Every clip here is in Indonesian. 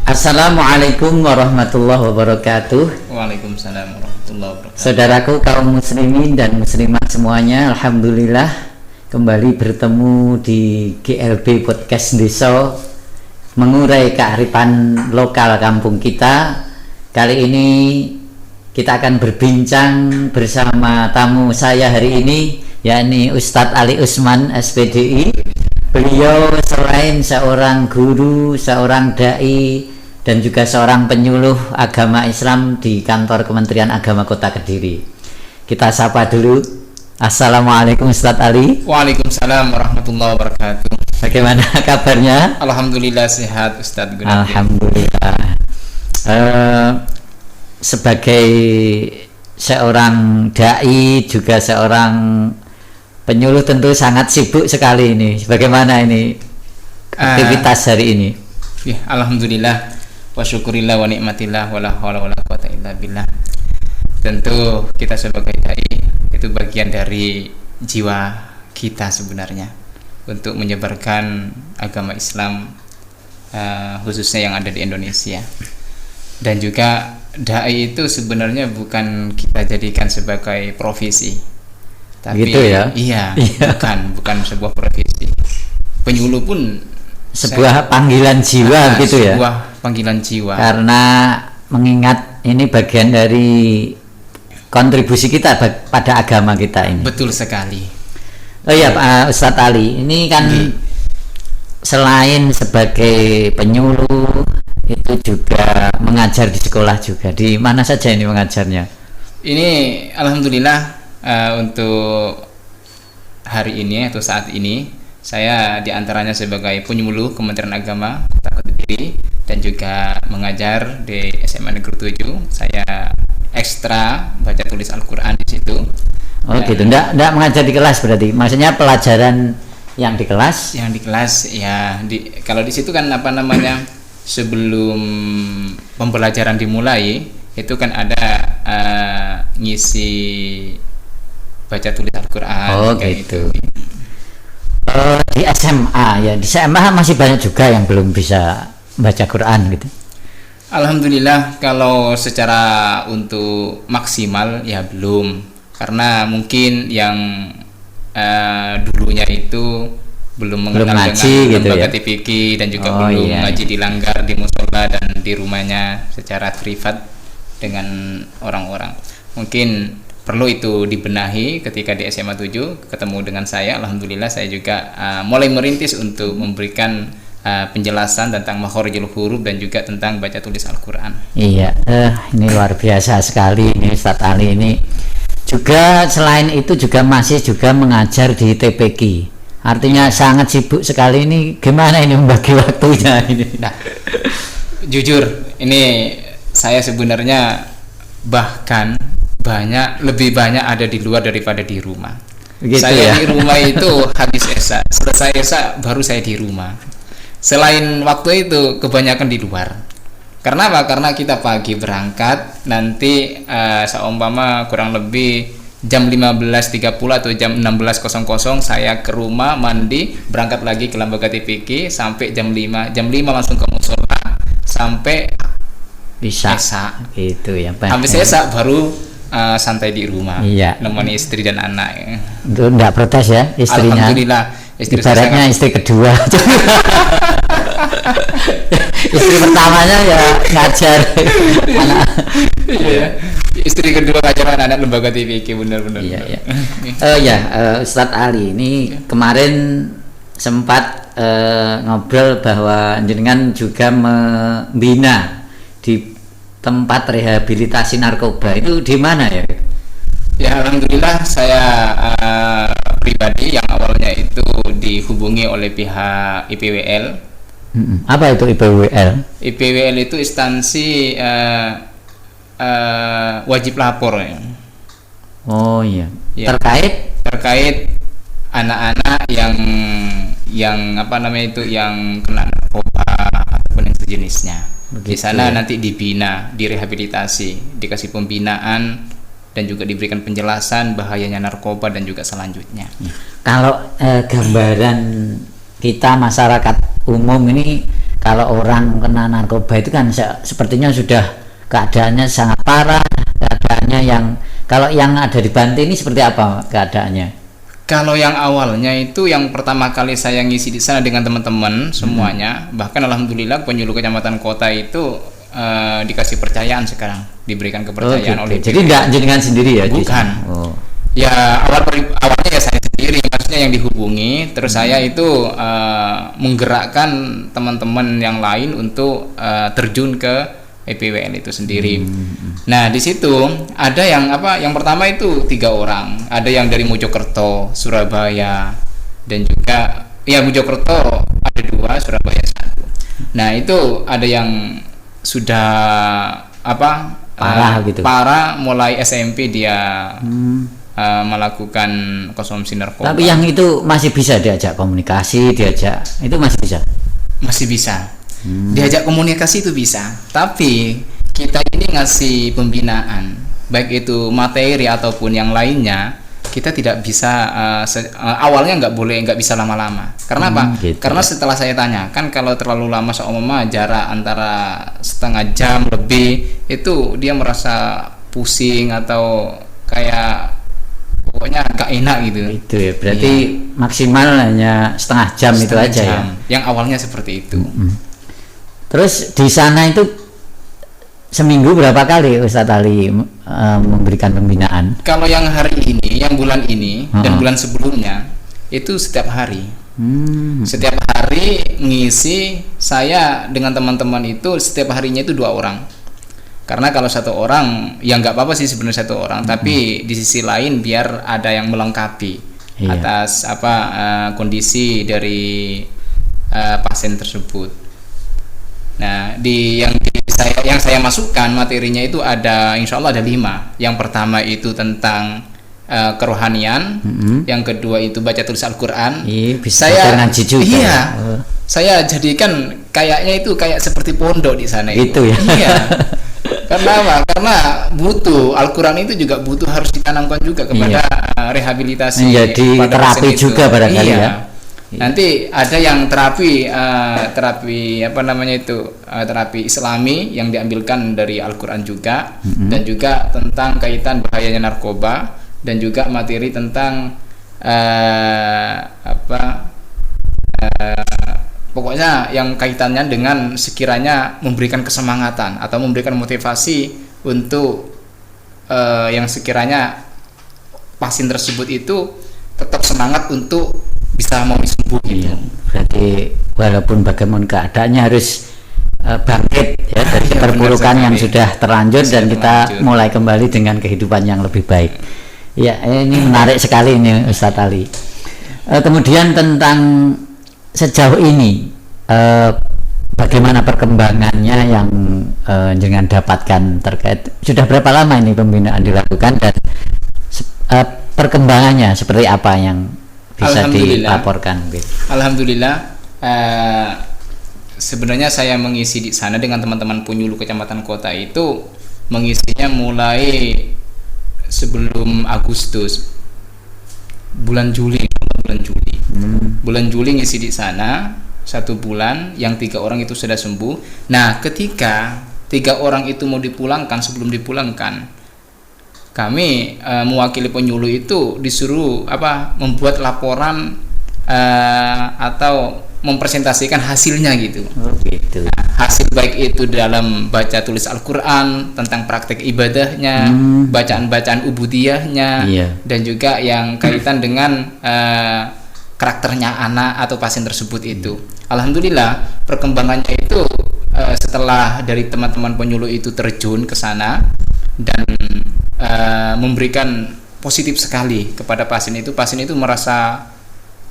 Assalamualaikum warahmatullahi wabarakatuh. Waalaikumsalam warahmatullahi wabarakatuh. Saudaraku kaum muslimin dan muslimat semuanya, alhamdulillah kembali bertemu di GLB Podcast Desa, mengurai kearifan lokal kampung kita. Kali ini kita akan berbincang bersama tamu saya hari ini, yakni Ustadz Ali Usman SPDI. Beliau selain seorang guru, seorang dai, dan juga seorang penyuluh agama Islam di kantor Kementerian Agama Kota Kediri. Kita sapa dulu. Assalamualaikum Ustadz Ali. Waalaikumsalam warahmatullahi wabarakatuh. Bagaimana kabarnya? Alhamdulillah sehat Ustadz Gunadi. Alhamdulillah. Sebagai seorang dai, juga seorang penyuluh, tentu sangat sibuk sekali ini. Bagaimana ini aktivitas hari ini? Ya, alhamdulillah wa syukurillah wa nikmatillah wa la haula wa la quwata illa billah. Tentu kita sebagai dai itu bagian dari jiwa kita sebenarnya untuk menyebarkan agama Islam, khususnya yang ada di Indonesia. Dan juga dai itu sebenarnya bukan kita jadikan sebagai profesi, tapi gitu ya? Iya. bukan sebuah profesi. Penyuluh pun sebuah panggilan jiwa gitu ya. Sebuah panggilan jiwa. Karena mengingat ini bagian dari kontribusi kita pada agama kita ini. Betul sekali. Oh iya Pak Ustadz Ali, ini kan selain sebagai penyuluh, itu juga mengajar di sekolah juga. Di mana saja ini mengajarnya? Ini alhamdulillah untuk hari ini atau saat ini saya diantaranya sebagai penyuluh Kementerian Agama Kota Kediri dan juga mengajar di SMA Negeri 7. Saya ekstra baca tulis Al-Quran di situ. Oh gitu, enggak mengajar di kelas berarti? Maksudnya pelajaran yang di kelas? Yang di kelas ya, kalau di situ kan apa namanya, sebelum pembelajaran dimulai itu kan ada ngisi baca tulis Al-Quran. Oh gitu. Di SMA ya, di SMA masih banyak juga yang belum bisa baca Quran gitu. Alhamdulillah kalau secara untuk maksimal ya belum, karena mungkin yang dulunya itu belum mengenal ngaji dengan gitu lembaga ya? TPQ dan juga belum ngaji di langgar, di musola dan di rumahnya secara privat dengan orang-orang. Mungkin perlu itu dibenahi. Ketika di SMA 7 ketemu dengan saya, alhamdulillah saya juga mulai merintis untuk memberikan penjelasan tentang makhorijul huruf dan juga tentang baca tulis Al-Quran. Iya, ini luar biasa sekali ini Ustadz Ali ini. Juga selain itu juga masih juga mengajar di TPQ. Artinya sangat sibuk sekali ini. Gimana ini membagi waktunya ini? Nah, jujur ini saya sebenarnya bahkan lebih banyak ada di luar daripada di rumah. Begitu saya ya? Di rumah itu habis esa, selesai esa baru saya di rumah. Selain waktu itu kebanyakan di luar. Karena apa? Karena kita pagi berangkat, nanti seumpama kurang lebih jam 15.30 atau jam 16.00 saya ke rumah, mandi, berangkat lagi ke lembaga TPQ sampai jam 5 langsung ke musola sampai bisa esa. Itu ya. Habis esa baru santai di rumah, iya, nemani istri dan anak. Itu enggak protes ya istrinya? Alhamdulillah, istri ibaratnya saya istri kedua. Istri pertamanya ya ngajar anak. Iya, istri kedua ngajar anak lembaga TPQ, benar-benar. Iya. Ustadz Ali ini kemarin sempat ngobrol bahwa jenengan juga membina di tempat rehabilitasi narkoba. Itu di mana ya? Ya, alhamdulillah saya pribadi yang awalnya itu dihubungi oleh pihak IPWL. Apa itu IPWL? IPWL itu instansi wajib lapor ya. Oh iya. Ya. Terkait anak-anak yang apa namanya itu, yang kena narkoba ataupun yang sejenisnya. Di sana nanti dibina, direhabilitasi, dikasih pembinaan dan juga diberikan penjelasan bahayanya narkoba dan juga selanjutnya. Kalau gambaran kita masyarakat umum ini kalau orang kena narkoba itu kan sepertinya sudah keadaannya sangat parah, keadaannya kalau yang ada di Banti ini seperti apa keadaannya? Kalau yang awalnya itu yang pertama kali saya ngisi di sana dengan teman-teman semuanya, bahkan alhamdulillah penyuluh kecamatan kota itu dikasih percayaan sekarang, diberikan kepercayaan oleh. Jadi enggak jenengan sendiri ya? Bukan. Ya awalnya ya saya sendiri, maksudnya yang dihubungi, terus saya itu menggerakkan teman-teman yang lain untuk terjun ke EPWL itu sendiri. Nah di situ ada yang yang pertama itu 3 orang, ada yang dari Mojokerto, Surabaya, dan juga Mojokerto ada 2, Surabaya 1. Nah itu ada yang sudah parah mulai SMP dia melakukan konsumsi narkoba. Tapi yang itu masih bisa diajak komunikasi, itu masih bisa? Masih bisa. Diajak komunikasi itu bisa, tapi kita ini ngasih pembinaan, baik itu materi ataupun yang lainnya, kita tidak bisa awalnya nggak bisa lama-lama. Karena apa? Gitu. Karena setelah saya tanya, kan kalau terlalu lama seumpama jarak antara setengah jam lebih, itu dia merasa pusing atau kayak pokoknya nggak enak gitu. Itu ya, berarti maksimal hanya setengah jam itu aja ya. Yang awalnya seperti itu. Terus di sana itu seminggu berapa kali Ustadz Ali memberikan pembinaan? Kalau yang hari ini, yang bulan ini dan bulan sebelumnya itu setiap hari. Setiap hari ngisi, saya dengan teman-teman itu setiap harinya itu 2 orang. Karena kalau 1 orang ya nggak apa-apa sih sebenarnya 1 orang, tapi di sisi lain biar ada yang melengkapi atas kondisi dari pasien tersebut. Nah, yang saya masukkan materinya itu ada, insya Allah ada 5. Yang pertama itu tentang kerohanian, yang kedua itu baca tulis Al-Quran. Saya ngaji juga. Saya jadikan kayaknya itu kayak seperti pondok di sana itu. Ya. Iya. Karena apa? Karena butuh Al-Quran itu juga harus ditanamkan juga kepada rehabilitasi. Menjadi terapi juga barangkali ya. Nanti ada yang terapi terapi Islami yang diambilkan dari Al-Quran juga, dan juga tentang kaitan bahayanya narkoba, dan juga materi tentang pokoknya yang kaitannya dengan sekiranya memberikan kesemangatan atau memberikan motivasi untuk yang sekiranya pasien tersebut itu tetap semangat untuk bisa mau disembuh gitu. Berarti walaupun bagaimana keadaannya harus bangkit ya dari keterpurukan yang sudah terlanjur dan kita mulai kembali dengan kehidupan yang lebih baik. Ya, ini menarik sekali ini Ustadz Ali. Kemudian tentang sejauh ini bagaimana perkembangannya yang jangan dapatkan terkait sudah berapa lama ini pembinaan dilakukan dan perkembangannya seperti apa yang bisa dilaporkan? Alhamdulillah, sebenarnya saya mengisi di sana dengan teman-teman penyuluh kecamatan kota itu mengisinya mulai sebelum Agustus, bulan Juli ngisi di sana 1 bulan, yang 3 orang itu sudah sembuh. Nah, ketika 3 orang itu mau dipulangkan, sebelum dipulangkan kami mewakili penyuluh itu disuruh membuat laporan atau mempresentasikan hasilnya gitu. Nah, hasil baik itu dalam baca tulis Al-Quran, tentang praktek ibadahnya, bacaan-bacaan ubudiyahnya, dan juga yang kaitan dengan karakternya anak atau pasien tersebut itu. Alhamdulillah perkembangannya itu setelah dari teman-teman penyuluh itu terjun ke sana dan memberikan positif sekali kepada pasien itu merasa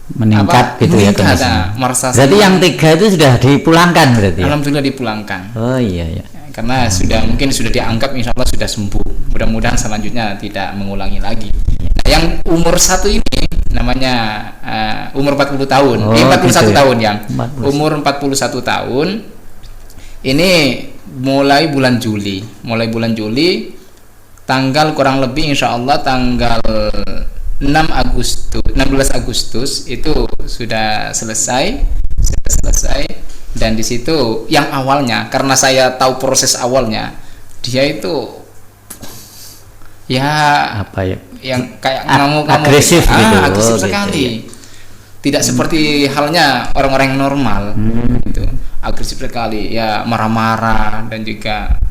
meningkat ya merasa berarti yang 3 itu sudah dipulangkan berarti ya? Alhamdulillah dipulangkan. Iya karena mungkin sudah dianggap insya Allah sudah sembuh, mudah-mudahan selanjutnya tidak mengulangi lagi. Nah, yang umur 1 ini namanya umur 40 tahun 41 tahun ya 40. Umur 41 tahun ini mulai bulan Juli tanggal kurang lebih insya Allah tanggal 16 Agustus itu sudah selesai Dan di situ yang awalnya, karena saya tahu proses awalnya, dia itu ya apa ya, yang kayak ngamuk-ngamuk, agresif gitu. agresif gitu sekali ya. Tidak seperti halnya orang-orang yang normal, gitu. Agresif sekali, ya marah-marah dan juga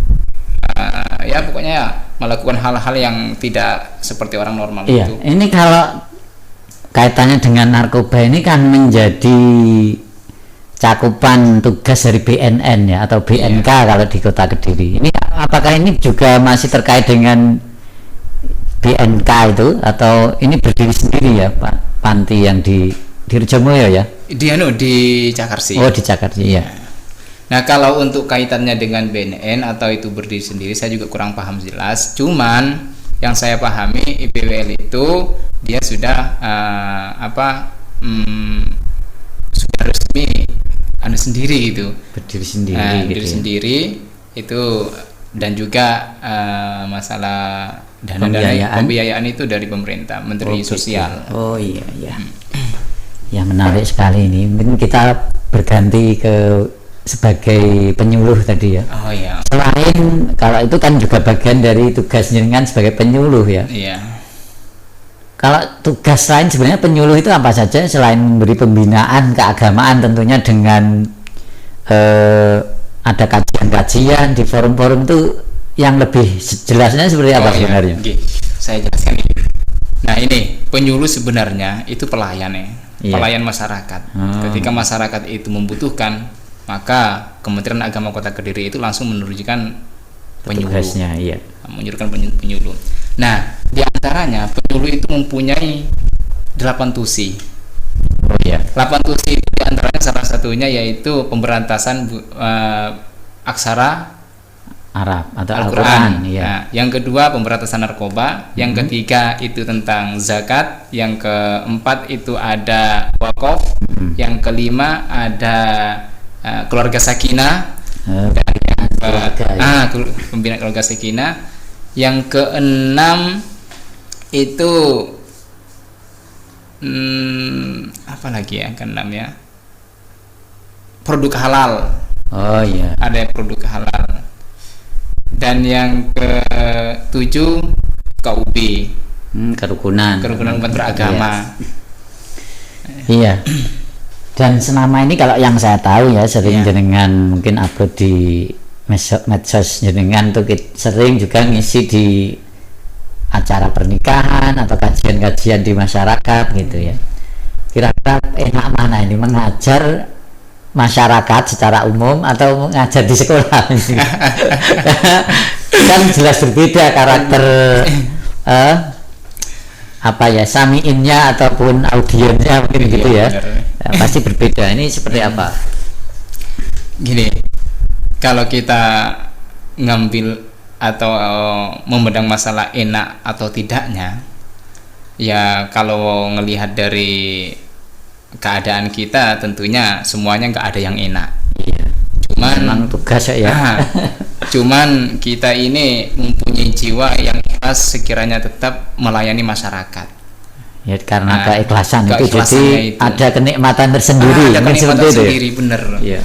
ya pokoknya melakukan hal-hal yang tidak seperti orang normal. Iya, itu. ini kalau kaitannya dengan narkoba ini kan menjadi cakupan tugas dari BNN ya, atau BNK kalau di Kota Kediri. Ini apakah ini juga masih terkait dengan BNK itu, atau ini berdiri sendiri ya Pak panti yang di Rejomoyo ya? Di Cakarsi. Oh, di Cakarsi ya. Nah, kalau untuk kaitannya dengan BNN atau itu berdiri sendiri, saya juga kurang paham jelas. Cuman yang saya pahami IPWL itu dia sudah sudah resmi sendiri gitu. Berdiri sendiri gitu. Berdiri sendiri itu, dan juga masalah dana pembiayaan itu dari pemerintah, Menteri Sosial. Oh iya iya. Ya, menarik sekali ini. Mungkin kita berganti ke sebagai penyuluh tadi ya. Oh iya. Selain kalau itu kan juga bagian dari tugas jenengan sebagai penyuluh ya. Iya. Kalau tugas lain sebenarnya penyuluh itu apa saja selain memberi pembinaan keagamaan, tentunya dengan ada kajian-kajian di forum-forum itu, yang lebih jelasnya seperti apa sebenarnya? Iya. Saya jelaskan ini. Nah, ini penyuluh sebenarnya itu pelayan ya. Iya. Pelayan masyarakat. Ketika masyarakat itu membutuhkan, maka Kementerian Agama Kota Kediri itu langsung menunjukkan penyuluh. Tugasnya, iya. Menunjukkan penyuluh. Nah, di antaranya penyuluh itu mempunyai 8 tusi. Oh iya. 8 tusi itu di antaranya salah satunya yaitu pemberantasan aksara Arab atau Al-Quran. Iya. Nah, yang kedua pemberantasan narkoba, yang ketiga itu tentang zakat, yang keempat itu ada wakaf, yang kelima ada keluarga sakinah, dan yang pembinaan keluarga sakinah, yang keenam itu apa lagi ya, keenam ya, produk halal. Oh iya. Ada produk halal. Dan yang ke-7 KUB, kerukunan umat beragama. Iya. Dan selama ini kalau yang saya tahu ya, sering jenengan mungkin upload di medsos jenengan tuh sering juga ngisi di acara pernikahan atau kajian-kajian di masyarakat gitu ya. Kira-kira enak mana ini, mengajar masyarakat secara umum atau mengajar di sekolah? Kan jelas berbeda karakter apa ya, samiinnya ataupun audionnya mungkin gitu ya. Ya, pasti berbeda. Ini seperti apa? Gini, kalau kita ngambil atau memandang masalah enak atau tidaknya, ya kalau ngelihat dari keadaan kita tentunya semuanya nggak ada yang enak. Iya. Cuman memang tugas ya. Cuman kita ini mempunyai jiwa yang ikhlas sekiranya tetap melayani masyarakat. Ya, karena keikhlasan itu jadi itu ada kenikmatan tersendiri. Ada kenikmatan tersendiri, bener. Iya.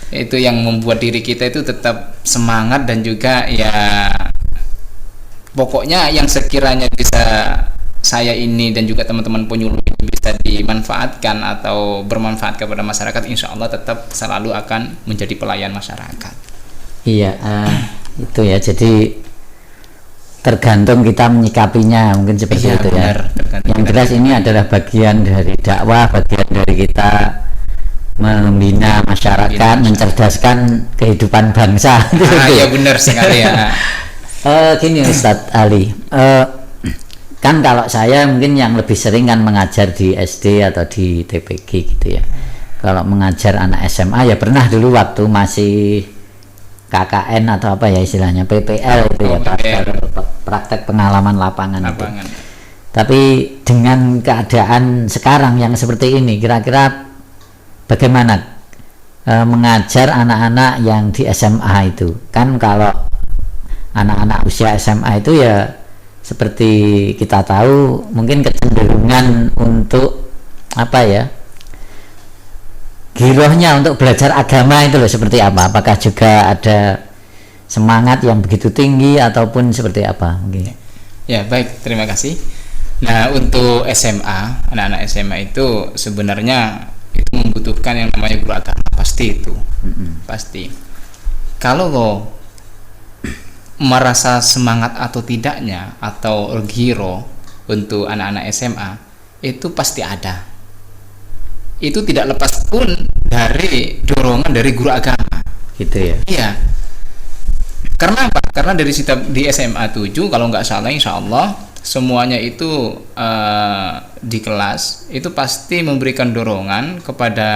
Itu yang membuat diri kita itu tetap semangat, dan juga ya pokoknya yang sekiranya bisa saya ini dan juga teman-teman penyuluh ini bisa dimanfaatkan atau bermanfaat kepada masyarakat, insya Allah tetap selalu akan menjadi pelayan masyarakat. Iya, itu ya, jadi tergantung kita menyikapinya, mungkin seperti itu benar, ya. Yang jelas ini adalah bagian dari dakwah, bagian dari kita membina masyarakat, mencerdaskan kehidupan bangsa. Ya benar sekali ya. Gini Ustadz Ali, kan kalau saya mungkin yang lebih sering kan mengajar di SD atau di TPG gitu ya. Kalau mengajar anak SMA ya pernah dulu waktu masih KKN atau apa ya istilahnya, PPL itu ya, praktek pengalaman lapangan. Itu. Tapi dengan keadaan sekarang yang seperti ini, kira-kira bagaimana mengajar anak-anak yang di SMA itu? Kan kalau anak-anak usia SMA itu ya seperti kita tahu mungkin kecenderungan untuk apa ya, girohnya untuk belajar agama itu loh seperti apa? Apakah juga ada semangat yang begitu tinggi ataupun seperti apa? Mungkin. Ya, baik, terima kasih. Nah, untuk SMA, anak-anak SMA itu sebenarnya itu membutuhkan yang namanya guru agama, pasti itu. Pasti. Kalau lo merasa semangat atau tidaknya atau giro untuk anak-anak SMA itu pasti ada. Itu tidak lepas pun dari dorongan dari guru agama. Gitu ya. Iya. Karena apa? Karena dari di SMA 7 kalau nggak salah insya Allah semuanya itu di kelas itu pasti memberikan dorongan kepada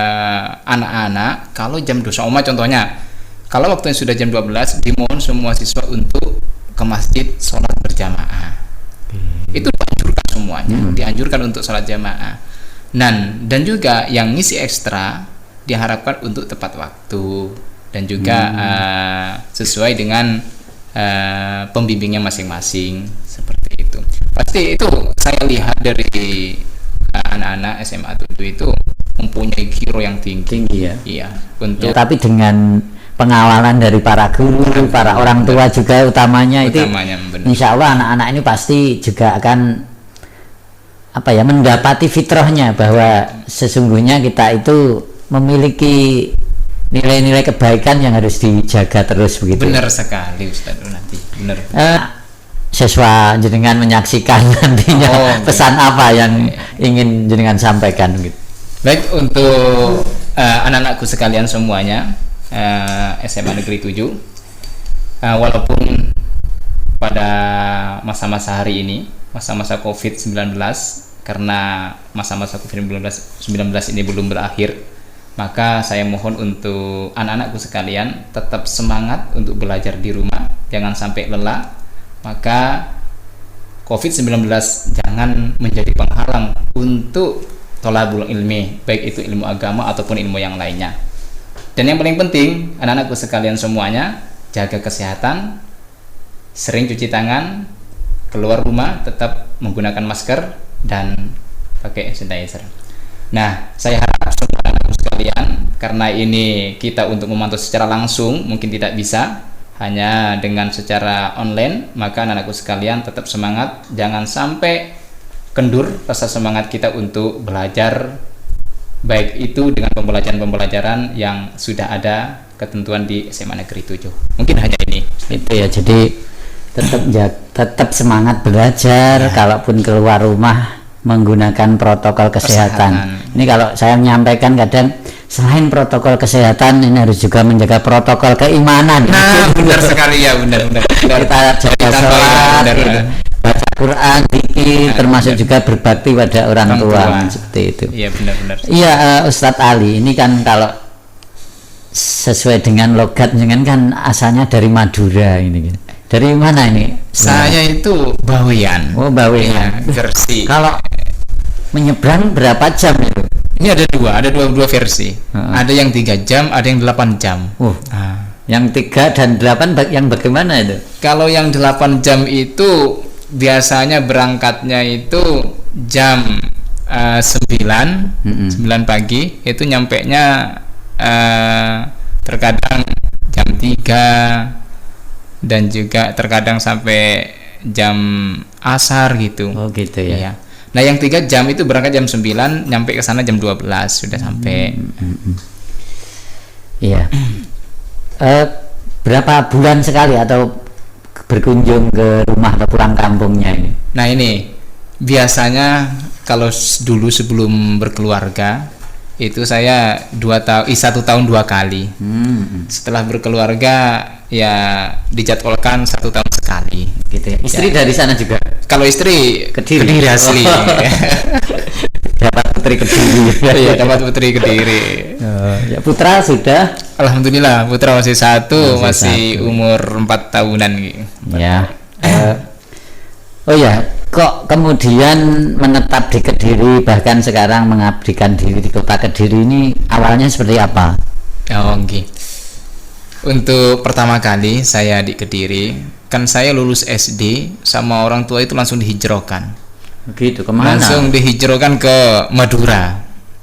anak-anak kalau jam 2 seumpama contohnya kalau waktunya sudah jam 12 dimohon semua siswa untuk ke masjid sholat berjamaah. Itu dianjurkan semuanya, dianjurkan untuk sholat jamaah. Dan juga yang ngisi ekstra diharapkan untuk tepat waktu dan juga sesuai dengan pembimbingnya masing-masing seperti itu. Pasti itu saya lihat dari anak-anak SMA 7 itu mempunyai giro yang tinggi ya. Iya, untuk ya, tapi dengan pengawalan dari para guru, para orang tua juga utamanya itu, insya Allah anak-anak ini pasti juga akan mendapati fitrahnya bahwa sesungguhnya kita itu memiliki nilai-nilai kebaikan yang harus dijaga terus begitu. Benar sekali Ustaz nanti. Benar. Siswa jenengan menyaksikan nantinya pesan apa yang ingin jenengan sampaikan gitu. Baik, untuk anak-anakku sekalian semuanya SMA Negeri 7 walaupun pada masa-masa hari ini masa-masa COVID-19 karena masa-masa COVID-19 ini belum berakhir, maka saya mohon untuk anak-anakku sekalian tetap semangat untuk belajar di rumah, jangan sampai lelah. Maka COVID-19 jangan menjadi penghalang untuk thalabul ilmi, baik itu ilmu agama ataupun ilmu yang lainnya. Dan yang paling penting, anak-anakku sekalian semuanya, jaga kesehatan, sering cuci tangan, keluar rumah tetap menggunakan masker dan pakai sanitizer. Nah, saya harap semua anak-anakku sekalian, karena ini kita untuk memantau secara langsung mungkin tidak bisa, hanya dengan secara online, maka anak-anakku sekalian tetap semangat, jangan sampai kendur rasa semangat kita untuk belajar, baik itu dengan pembelajaran yang sudah ada ketentuan di SMA Negeri 7. Mungkin hanya ini. Itu ya, jadi tetap semangat belajar, kalaupun keluar rumah menggunakan protokol kesehatan. Ini kalau saya menyampaikan kadang selain protokol kesehatan ini harus juga menjaga protokol keimanan. Nah, benar sekali ya, benar. Kita jaga sholat, baca Quran, zikir, termasuk juga berbakti pada orang tua seperti itu. Iya, benar. Iya, Ustadz Ali, ini kan kalau sesuai dengan logat dengan kan asalnya dari Madura ini. Dari mana ini? Saya itu Bawean. Oh, Bawean. Ya, versi. Kalau menyeberang berapa jam itu? Ini ada dua versi. Ada yang 3 jam, ada yang 8 jam. Yang 3 dan 8 yang bagaimana itu? Kalau yang 8 jam itu biasanya berangkatnya itu jam 9 pagi, itu nyampenya terkadang jam 3 dan juga terkadang sampai jam asar gitu. Oh gitu ya. Iya. Nah, yang 3 jam itu berangkat jam 9, nyampe ke sana jam 12 sudah sampai. Iya. Berapa bulan sekali atau berkunjung ke rumah atau pulang kampungnya ini? Nah, ini biasanya kalau dulu sebelum berkeluarga itu saya 1 tahun 2 kali. Setelah berkeluarga ya dijadwalkan 1 tahun sekali gitu ya. Istri ya. Dari sana juga? Kalau istri Kediri asli. Dapat putri Kediri. Iya, dapat putri Kediri. Ya, putra sudah? Alhamdulillah, putra masih 1, masih umur 4 tahunan gitu. Ya. Oh ya, kok kemudian menetap di Kediri, bahkan sekarang mengabdikan diri di kota Kediri ini awalnya seperti apa? Oh, okay. Untuk pertama kali saya di Kediri, kan saya lulus SD sama orang tua itu langsung dihijrahkan. Begitu, kemana? Langsung dihijrahkan ke Madura.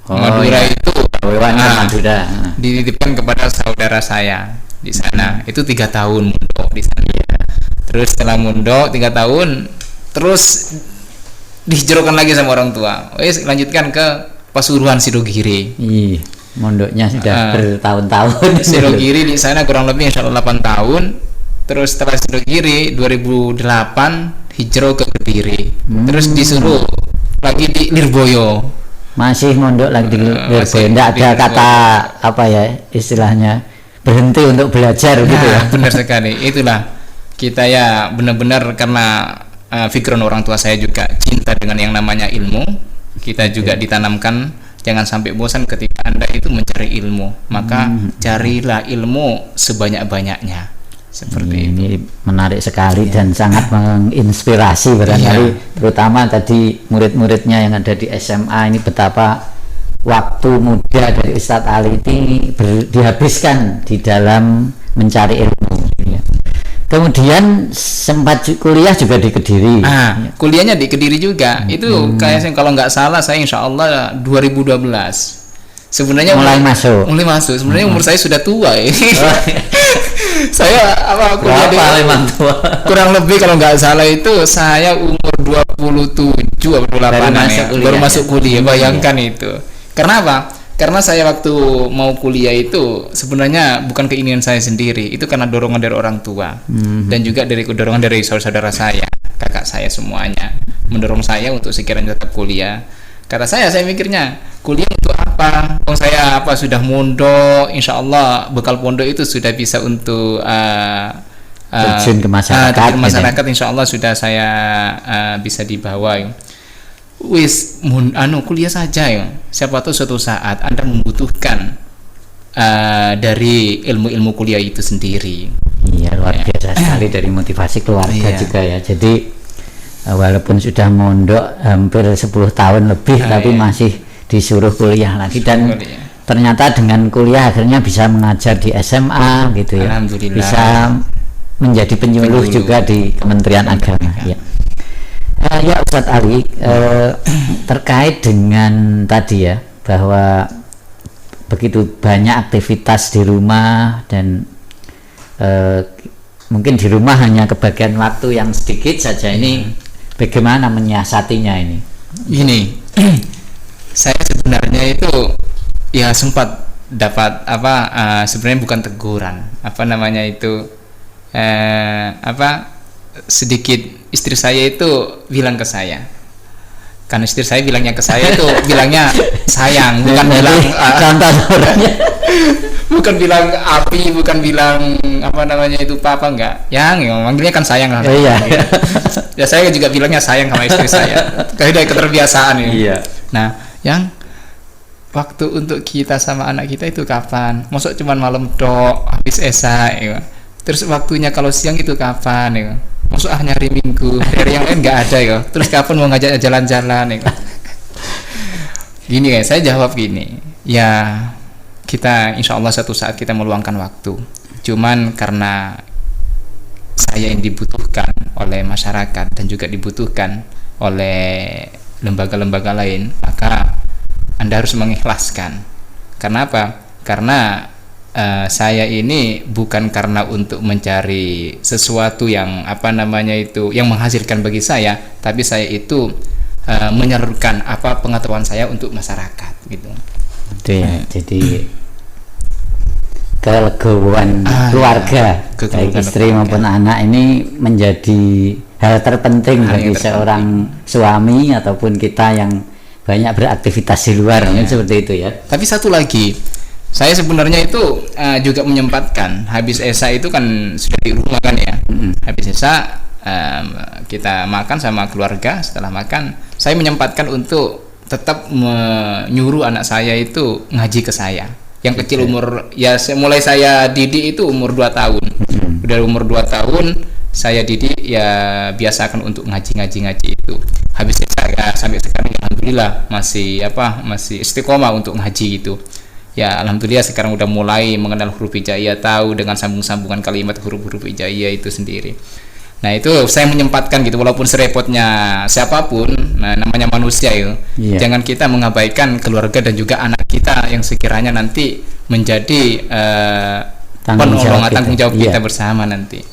Madura itu Bawean ke Madura. Dititipkan kepada saudara saya di sana. Itu 3 tahun mondok di sana. Terus setelah mondok 3 tahun, terus dihijrahkan lagi sama orang tua. Lanjutkan ke Pasuruan Sidogiri. Iya, mondoknya sudah bertahun-tahun. Sidogiri di sana kurang lebih insya Allah 8 tahun. Terus setelah Sidogiri 2008 hijrah ke Kediri. Terus disuruh lagi di Lirboyo. Masih mondok lagi di Lirboyo. Tidak ada kata apa ya istilahnya berhenti untuk belajar gitu ya. Benar sekali. Itulah kita ya benar-benar karena pikiran orang tua saya juga cinta dengan yang namanya ilmu. Kita juga ditanamkan jangan sampai bosan ketika Anda itu mencari ilmu. Maka carilah ilmu sebanyak-banyaknya. Seperti ini menarik sekali dan sangat menginspirasi barangkali terutama tadi murid-muridnya yang ada di SMA ini betapa waktu muda dari Ustadz Ali ini dihabiskan di dalam mencari ilmu. Kemudian sempat kuliah juga di Kediri. Kuliahnya di Kediri juga. Itu kayaknya kalau nggak salah saya insya Allah 2012. Sebenarnya mulai masuk. Sebenarnya umur saya sudah tua ya. Saya kuliah kurang lebih kalau nggak salah itu saya umur 27 atau 28 baru masuk kuliah. Bayangkan itu. Karena apa? Karena saya waktu mau kuliah itu sebenarnya bukan keinginan saya sendiri, itu karena dorongan dari orang tua dan juga dari dorongan dari saudara-saudara saya, kakak saya semuanya mendorong saya untuk sekiranya tetap kuliah. Kata saya mikirnya kuliah untuk apa? Saya sudah mondok, insya Allah bekal pondok itu sudah bisa untuk terjun ke masyarakat, insya Allah sudah saya bisa dibawa. Kuliah saja ya. Siapa tahu suatu saat Anda membutuhkan dari ilmu-ilmu kuliah itu sendiri. Iya, luar biasa sekali dari motivasi keluarga juga ya. Jadi walaupun sudah mondok hampir 10 tahun lebih tapi masih disuruh kuliah lagi dan ternyata dengan kuliah akhirnya bisa mengajar di SMA gitu ya. Alhamdulillah. Bisa menjadi penyuluh juga di Kementerian Agama ya. Ya Ustadz Ali, terkait dengan tadi ya bahwa begitu banyak aktivitas di rumah dan mungkin di rumah hanya kebagian waktu yang sedikit saja, ini bagaimana menyiasatinya ini? Ini saya sebenarnya itu ya sempat dapat sebenarnya bukan teguran, sedikit istri saya itu bilang ke saya, karena istri saya bilangnya ke saya itu bilangnya sayang, bukan bilang bukan bilang api, bukan bilang itu papa, enggak, yang manggilnya kan sayang lah. Ya saya juga bilangnya sayang sama istri saya karena dari keterbiasaan ini. Nah, yang waktu untuk kita sama anak kita itu kapan? Masuk cuman malam dok habis esa ya. Terus waktunya kalau siang itu kapan ya? Masuk hanya hari Minggu, hari yang lain nggak ada ya. Terus kapan mau ngajak jalan-jalan ya? Gini ya, saya jawab gini, ya kita insya Allah suatu saat kita meluangkan waktu. Cuman karena saya yang dibutuhkan oleh masyarakat dan juga dibutuhkan oleh lembaga-lembaga lain, maka Anda harus mengikhlaskan. Karena apa? Karena saya ini bukan karena untuk mencari sesuatu yang yang menghasilkan bagi saya, tapi saya itu menyalurkan pengetahuan saya untuk masyarakat gitu. Itu ya. Jadi kelegowoan keluarga, baik istri maupun anak ini menjadi hal terpenting bagi seorang suami ataupun kita yang banyak beraktivitas di luar, seperti itu ya. Tapi satu lagi, saya sebenarnya itu juga menyempatkan habis Esa itu kan sudah di rumah kan ya. Habis Esa kita makan sama keluarga. Setelah makan saya menyempatkan untuk tetap menyuruh anak saya itu ngaji ke saya. Yang kecil umur mulai saya didik itu umur 2 tahun. Udah umur 2 tahun saya didik ya, biasakan untuk ngaji itu. Habis Esa sampai sekarang alhamdulillah masih istiqomah untuk ngaji itu. Ya alhamdulillah sekarang udah mulai mengenal huruf hijaiyah, tahu dengan sambung-sambungan kalimat huruf-huruf hijaiyah itu sendiri. Nah itu saya menyempatkan gitu, walaupun serepotnya siapapun, nah namanya manusia itu, jangan kita mengabaikan keluarga dan juga anak kita yang sekiranya nanti menjadi penolong tanggung jawab kita bersama nanti.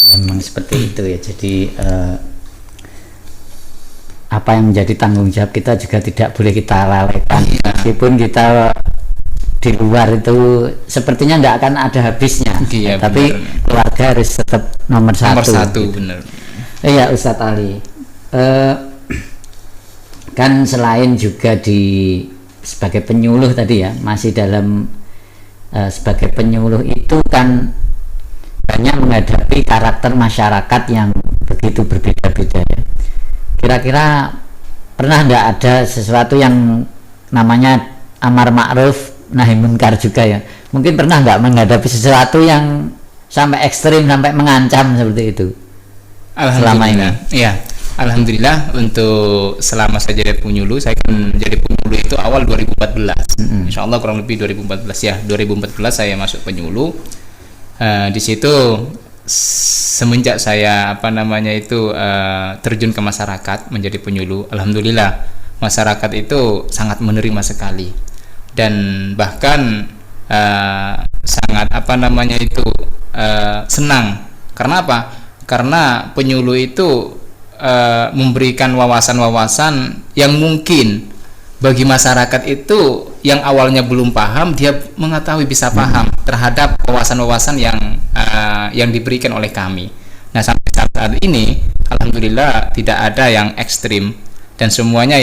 Ya, memang seperti itu ya. Jadi apa yang menjadi tanggung jawab kita juga tidak boleh kita lalaikan. Meskipun kita di luar itu sepertinya tidak akan ada habisnya, tapi bener. Keluarga harus tetap nomor satu gitu. Bener. Iya Ustadz Ali, kan selain juga sebagai penyuluh tadi ya, masih dalam sebagai penyuluh itu kan banyak menghadapi karakter masyarakat yang begitu berbeda-beda ya. Kira-kira pernah nggak ada sesuatu yang namanya amar ma'ruf nahi munkar juga ya, mungkin pernah nggak menghadapi sesuatu yang sampai ekstrim, sampai mengancam seperti itu selama ini? Iya, alhamdulillah untuk selama saya jadi penyuluh, saya kan jadi penyuluh itu awal 2014. Insya Allah kurang lebih 2014 ya, 2014 saya masuk penyuluh. Di situ semenjak saya terjun ke masyarakat menjadi penyuluh, alhamdulillah masyarakat itu sangat menerima sekali. Dan bahkan sangat senang. Karena apa? Karena penyuluh itu memberikan wawasan-wawasan yang mungkin bagi masyarakat itu yang awalnya belum paham, dia mengetahui bisa paham terhadap wawasan-wawasan yang diberikan oleh kami. Nah sampai saat ini alhamdulillah tidak ada yang ekstrim dan semuanya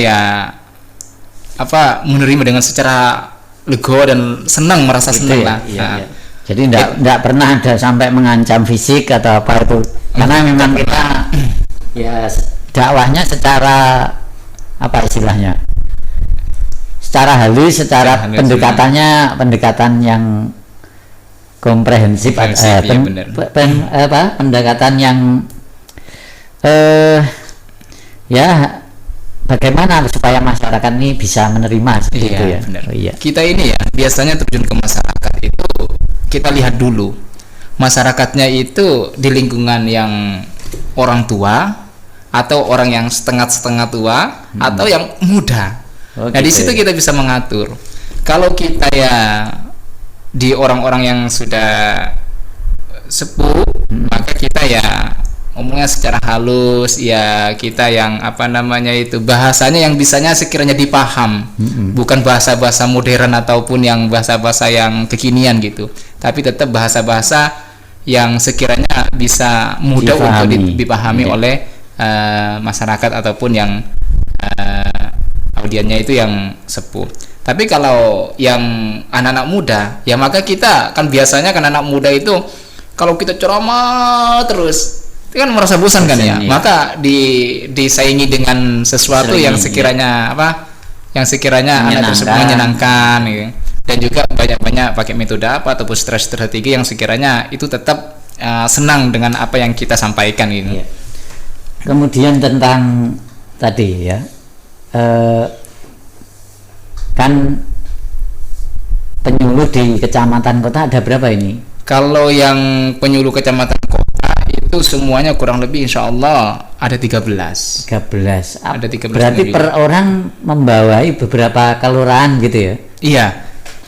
menerima dengan secara legowo dan senang, merasa senang lah. Iya. Jadi tidak pernah ada sampai mengancam fisik atau apa itu, karena memang kita ya dakwahnya secara apa istilahnya, secara halus, secara pendekatan yang komprehensif, pendekatan yang bagaimana supaya masyarakat ini bisa menerima itu ya. Benar. Kita ini ya biasanya terjun ke masyarakat itu kita lihat dulu masyarakatnya itu di lingkungan yang orang tua atau orang yang setengah tua atau yang muda. Nah di situ kita bisa mengatur. Kalau kita ya di orang-orang yang sudah sepuh, maka kita ya ngomongnya secara halus ya, kita yang bahasanya yang bisanya sekiranya dipaham, bukan bahasa-bahasa modern ataupun yang bahasa-bahasa yang kekinian gitu, tapi tetap bahasa-bahasa yang sekiranya bisa mudah untuk dipahami oleh masyarakat ataupun yang audiennya itu yang sepuh. Tapi kalau yang anak-anak muda ya, maka kita kan biasanya kan anak muda itu kalau kita ceramah terus itu kan merasa bosan kan ya. Maka disaingi dengan sesuatu yang sekiranya yang sekiranya anak tersebut menyenangkan gitu. Dan juga banyak-banyak pakai metode ataupun strategi yang sekiranya itu tetap senang dengan apa yang kita sampaikan gitu. Kemudian tentang tadi ya, kan penyuluh di kecamatan kota ada berapa ini? Kalau yang penyuluh kecamatan kota itu semuanya kurang lebih insya Allah ada 13. Ada 13. Berarti penyuluh. Per orang membawai beberapa kelurahan gitu ya? Iya.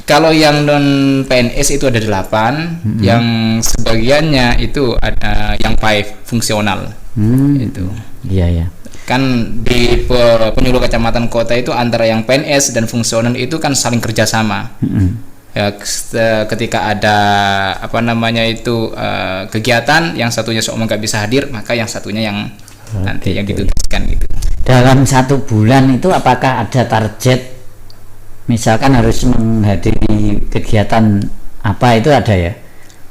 Kalau yang non PNS itu ada 8, yang sebagiannya itu ada yang fungsional. Itu. Iya. Kan di penyuluh kecamatan kota itu antara yang PNS dan fungsional itu kan saling kerjasama. Ya, ketika ada kegiatan, yang satunya seumur nggak bisa hadir, maka yang satunya yang nanti yang ditugaskan gitu. Dalam 1 bulan itu apakah ada target, misalkan harus menghadiri kegiatan apa itu ada ya,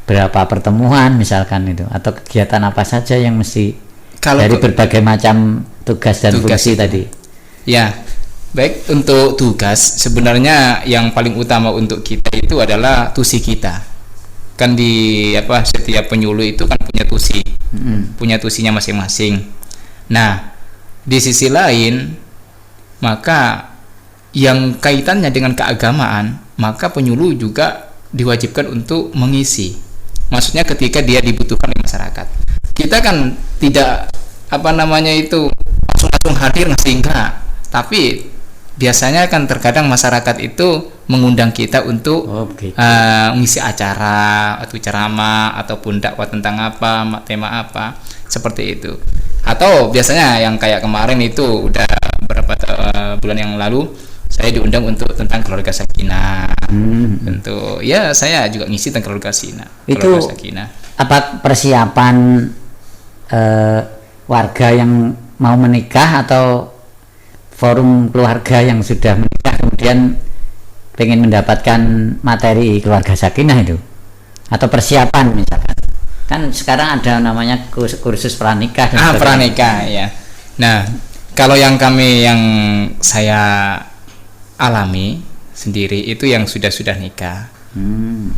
berapa pertemuan misalkan itu, atau kegiatan apa saja yang mesti dari berbagai macam tugas dan fungsi tadi? Ya, baik, untuk tugas sebenarnya yang paling utama untuk kita itu adalah tusi kita. Kan setiap penyuluh itu kan punya tusi, punya tusinya masing-masing. Nah, di sisi lain, maka yang kaitannya dengan keagamaan, maka penyuluh juga diwajibkan untuk mengisi. Maksudnya ketika dia dibutuhkan oleh masyarakat. Kita kita kan tidak langsung hadir ngasih enggak, tapi biasanya kan terkadang masyarakat itu mengundang kita untuk mengisi acara atau ceramah ataupun dakwah tentang apa, tema apa, seperti itu. Atau biasanya yang kayak kemarin itu udah beberapa bulan yang lalu saya diundang untuk tentang keluarga sakinah. Tentu ya saya juga ngisi tentang keluarga sakinah. Apa persiapan warga yang mau menikah atau forum keluarga yang sudah menikah kemudian pengen mendapatkan materi keluarga sakinah itu, atau persiapan misalkan? Kan sekarang ada namanya kursus pranikah. Pranikah ya. Nah, kalau yang saya alami sendiri itu yang sudah nikah.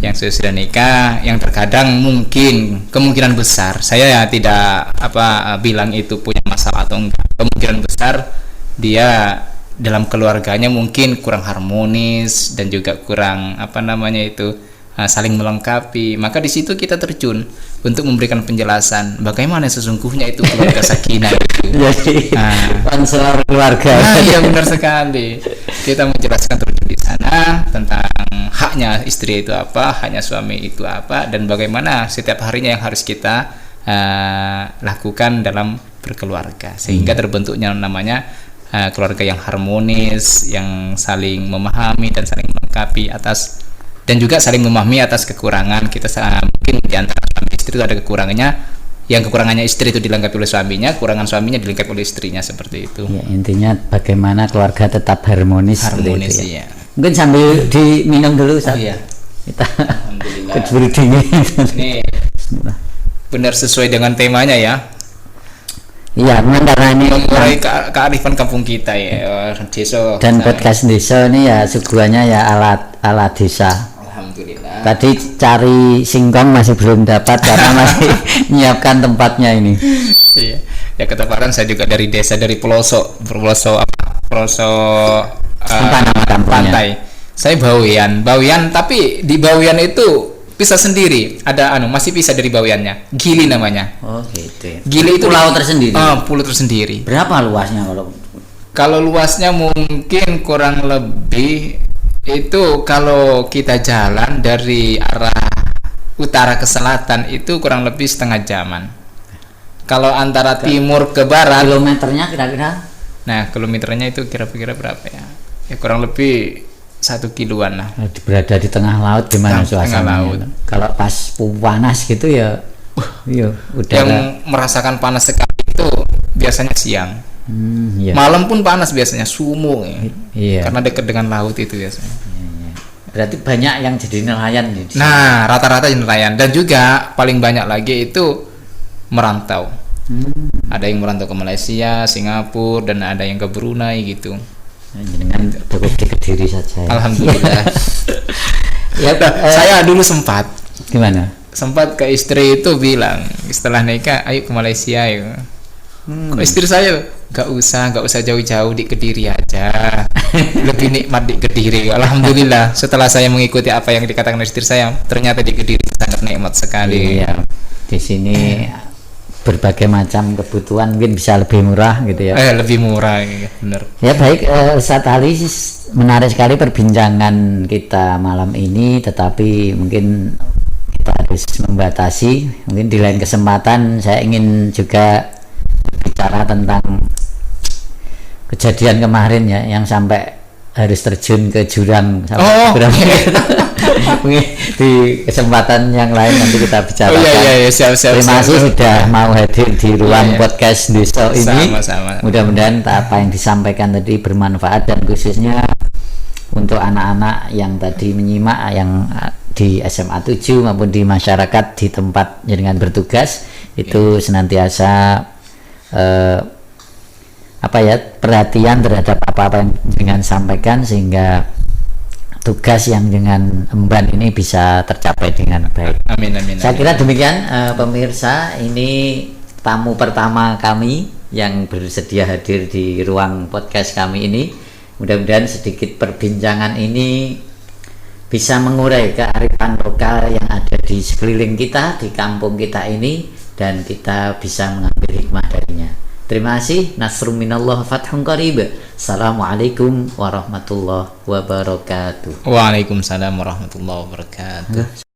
Yang sudah nikah, yang terkadang kemungkinan besar, saya ya tidak bilang itu punya masalah atau enggak. Kemungkinan besar dia dalam keluarganya mungkin kurang harmonis dan juga kurang saling melengkapi. Maka di situ kita terjun untuk memberikan penjelasan bagaimana sesungguhnya itu keluarga sakinah itu. Konselor keluarga. Iya, benar sekali. Kita menjelaskan terjun di sana tentang haknya istri itu apa, haknya suami itu apa, dan bagaimana setiap harinya yang harus kita lakukan dalam berkeluarga sehingga terbentuknya namanya keluarga yang harmonis, yang saling memahami dan saling melengkapi dan juga saling memahami atas kekurangan kita. Mungkin di antara suami istri itu ada kekurangannya, yang kekurangannya istri itu dilengkapi oleh suaminya, kurangan suaminya dilengkapi oleh istrinya, seperti itu. Ya, intinya bagaimana keluarga tetap harmonis itu, ya. Ya. Mungkin sambil diminum dulu saat kita keburu dingin. Ini benar sesuai dengan temanya ya. Iya, karena ini mengurai kearifan kampung kita ya, desa. Dan podcast desa ini ya suguhannya ya ala desa. Alhamdulillah. Tadi cari singkong masih belum dapat karena masih menyiapkan tempatnya ini. Iya. Ya ketepatan saya juga dari desa, dari pelosok pantai. Saya Bawian, tapi di Bawian itu pisah sendiri, masih pisah dari Bawiannya. Gili namanya. Oh gitu ya. Gili itu pulau tersendiri. Pulau tersendiri. Berapa luasnya kalau luasnya mungkin kurang lebih itu kalau kita jalan dari arah utara ke selatan itu kurang lebih setengah jaman. Kalau antara timur ke barat, kilometernya kira-kira? Nah, kilometernya itu kira-kira berapa ya? Ya kurang lebih 1 kiloan lah. Berada di tengah laut, gimana suasananya? Kalau pas panas gitu ya, yang merasakan panas sekali itu biasanya siang. Iya. Malam pun panas biasanya, sumuk ya. Iya. Karena dekat dengan laut itu biasanya. Iya. Berarti banyak yang jadi nelayan di sini. Nah, rata-rata nelayan, dan juga paling banyak lagi itu merantau. Ada yang merantau ke Malaysia, Singapura, dan ada yang ke Brunei gitu. Dengan cukup di Kediri saja. Ya. Alhamdulillah. Saya dulu sempat ke istri itu bilang setelah nikah, ayo ke Malaysia ya. Kok istri saya nggak usah jauh-jauh, di Kediri aja. Lebih nikmat di Kediri. Alhamdulillah, setelah saya mengikuti apa yang dikatakan istri saya, ternyata di Kediri sangat nikmat sekali. Iya, di sini berbagai macam kebutuhan mungkin bisa lebih murah gitu ya. Lebih murah, ya, benar. Ya baik, Ustadz Ali, menarik sekali perbincangan kita malam ini, tetapi mungkin kita harus membatasi. Mungkin di lain kesempatan saya ingin juga bicara tentang kejadian kemarin ya, yang sampai harus terjun ke jurang. Di kesempatan yang lain nanti kita bicarakan. Siap. Terima kasih sudah mau hadir di ruang podcast desa ini. Sama-sama. Mudah-mudahan apa yang disampaikan tadi bermanfaat, dan khususnya untuk anak-anak yang tadi menyimak, yang di SMA 7 maupun di masyarakat di tempat dengan bertugas itu senantiasa perhatian terhadap apa-apa yang dengan sampaikan, sehingga tugas yang dengan emban ini bisa tercapai dengan baik. Amin. Saya kira demikian, pemirsa, ini tamu pertama kami yang bersedia hadir di ruang podcast kami ini. Mudah-mudahan sedikit perbincangan ini bisa mengurai kearifan lokal yang ada di sekeliling kita, di kampung kita ini, dan kita bisa mengambil hikmah darinya. Terima kasih. Nasrun minallah fathun qarib. Assalamualaikum warahmatullahi wabarakatuh. Waalaikumsalam warahmatullahi wabarakatuh.